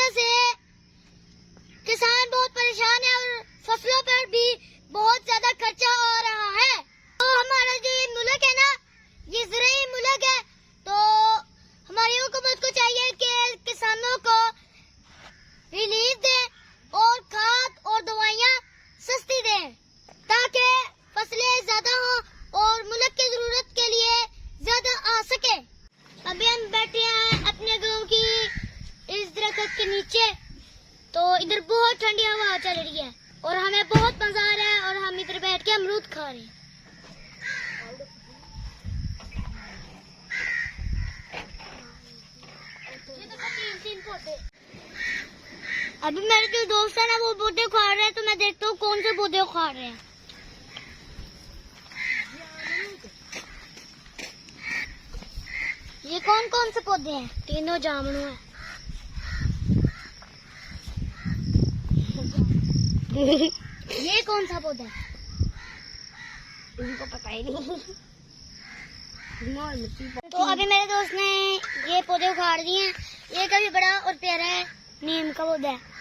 वजह से किसान बहुत परेशान है और फसलों पर भी बहुत ज्यादा खर्चा हो रहा है। तो हमारा जो ये मुल्क है ना, ये ज़राई मुल्क है, तो हमारी हुकूमत को चाहिए कि किसानों को रिलीफ दे और खाद और दवाइयाँ सस्ती दें ताकि फसलें ज्यादा हों और मुल्क की जरूरत के लिए ज्यादा आ सके। अभी हम बैठे हैं अपने गांव की इस दरख्त के नीचे, तो इधर बहुत ठंडी हवा चल रही है और हमें बहुत मजा आ रहा है और हम इधर बैठ के अमरूद खा रहे हैं। अभी मेरे जो दोस्त है ना वो पौधे खा रहे हैं, तो मैं देखता हूँ कौन से पौधे खा रहे हैं। ये कौन कौन से पौधे हैं? तीनों जामुन है। ये कौन सा पौधा है? इनको पता ही नहीं। तो अभी मेरे दोस्त ने ये पौधे उखाड़ दिए हैं। ये काफी बड़ा और प्यारा है, नीम का पौधा है।